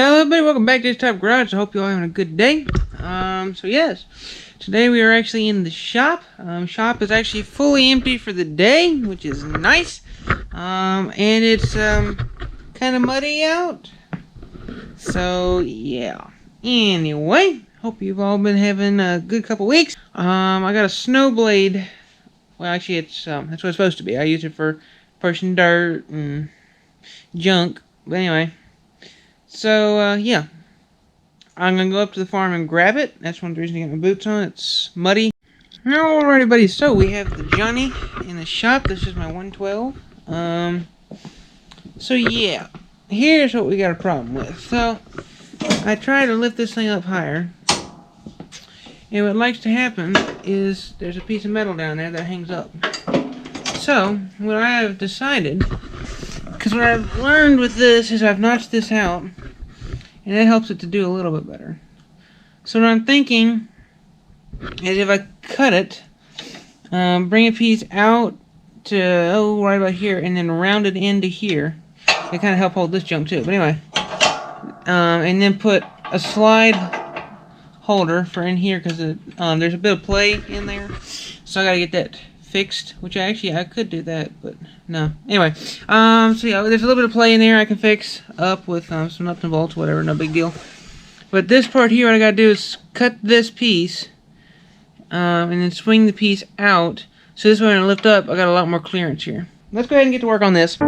Hello everybody, welcome back to this type garage. I hope you all having a good day. So yes, today we are actually in the shop. Shop is actually fully empty for the day, which is nice. And it's kind of muddy out. So yeah. Anyway, hope you've all been having a good couple weeks. I got a snow blade. Well, actually, it's that's what it's supposed to be. I use it for pushing dirt and junk. But anyway, so yeah. I'm going to go up to the farm and grab it. That's one of the reasons I got my boots on. It's muddy. Alrighty, buddy. So, we have the Johnny in the shop. This is my 112. So, yeah. Here's what we got a problem with. So, I try to lift this thing up higher. And what likes to happen is there's a piece of metal down there that hangs up. So, what I have decided, because what I've learned with this is I've notched this out. And that helps it to do a little bit better. So what I'm thinking is if I cut it, bring a piece out to right about here, and then round it into here, it kind of help hold this junk too. But anyway, and then put a slide holder for in here because there's a bit of play in there, so I gotta get that fixed. Which I could do that, but no. Anyway, so yeah, there's a little bit of play in there I can fix up with some nuts and bolts, whatever, no big deal. But this part here, what I gotta do is cut this piece, and then swing the piece out. So this way, when I lift up, I got a lot more clearance here. Let's go ahead and get to work on this.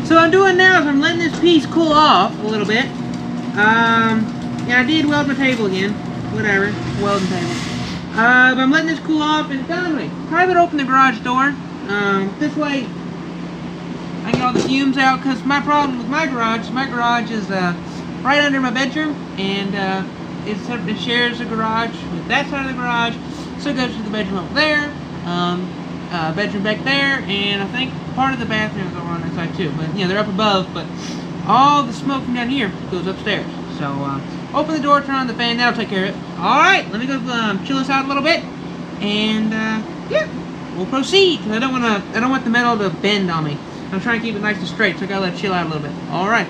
So what I'm doing now is I'm letting this piece cool off a little bit. Yeah, I did weld my table again. Whatever, welding table. But I'm letting this cool off, and finally, try to open the garage door. This way, I get all the fumes out, because my problem with my garage is right under my bedroom, and it shares the garage with that side of the garage, so it goes to the bedroom over there, bedroom back there, and I think part of the bathroom is over on that side too. But yeah, they're up above, but all the smoke from down here goes upstairs. So open the door, turn on the fan, that'll take care of it. Alright, let me go chill this out a little bit, and yeah, we'll proceed. I don't want the metal to bend on me. I'm trying to keep it nice and straight, so I gotta let it chill out a little bit. Alright.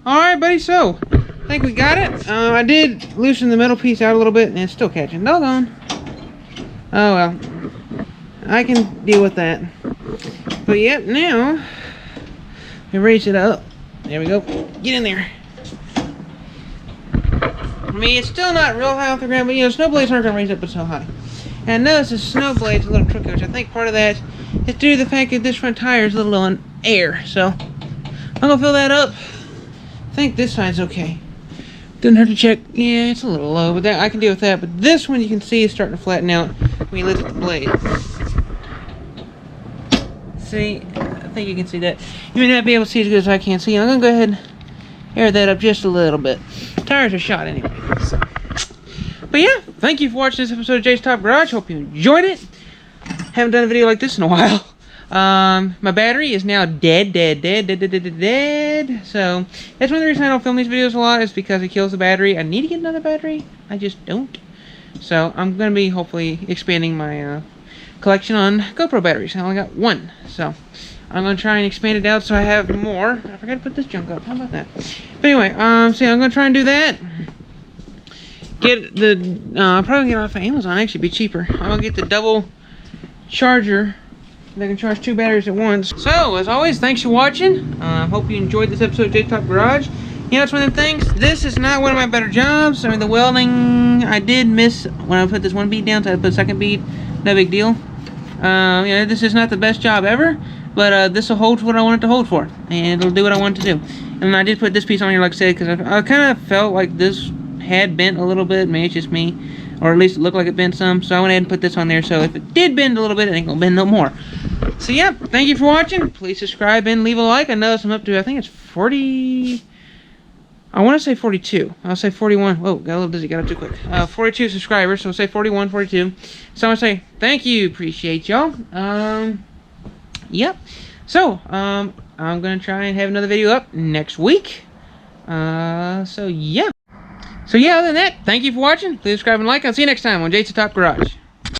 Alright, buddy, so I think we got it. I did loosen the metal piece out a little bit, and it's still catching. Doggone. Oh well. I can deal with that. But yep, now we raise it up. There we go. Get in there. I mean, it's still not real high off the ground, but you know, snow blades aren't going to raise up so high. And notice the snow blade's a little tricky, which I think part of that is due to the fact that this front tire is a little low on air. So I'm going to fill that up. I think this side's okay. Doesn't hurt to check. Yeah, it's a little low, but that, I can deal with that. But this one you can see is starting to flatten out when you lift the blade. See? I think you can see that. You may not be able to see as good as I can see. I'm going to go ahead and air that up just a little bit. Tires are shot anyway. So. But yeah, thank you for watching this episode of Jay's Top Garage. Hope you enjoyed it. Haven't done a video like this in a while. My battery is now dead. So that's one of the reasons I don't film these videos a lot, is because it kills the battery. I need to get another battery. I just don't. So I'm going to be hopefully expanding my collection on GoPro batteries. I only got one. So I'm going to try and expand it out so I have more. I forgot to put this junk up. How about that? But anyway, so I'm going to try and do that. Get the, I'll probably get it off of Amazon. Actually, be cheaper. I'm going to get the double charger that can charge 2 batteries at once. So, as always, thanks for watching. Hope you enjoyed this episode of Jay's Top Garage. You know, it's one of the things, this is not one of my better jobs. I mean, the welding, I did miss when I put this one bead down, so I put a second bead. No big deal. You know, this is not the best job ever, but this will hold what I want it to hold for, and it'll do what I want it to do. And I did put this piece on here, like I said, because I kind of felt like this had bent a little bit. Maybe it's just me, or at least it looked like it bent some, so I went ahead and put this on there, so if it did bend a little bit, it ain't gonna bend no more. So yeah, thank you for watching. Please subscribe and leave a like. I know I'm up to, I think it's 40, I want to say 42. I'll say 41. Whoa, got a little dizzy, got up too quick. 42 subscribers, so say 41, 42. So I want to say thank you, appreciate y'all. Yep. So, I'm going to try and have another video up next week. So yeah. So yeah, other than that, thank you for watching. Please subscribe and like. I'll see you next time on Jay's Top Garage.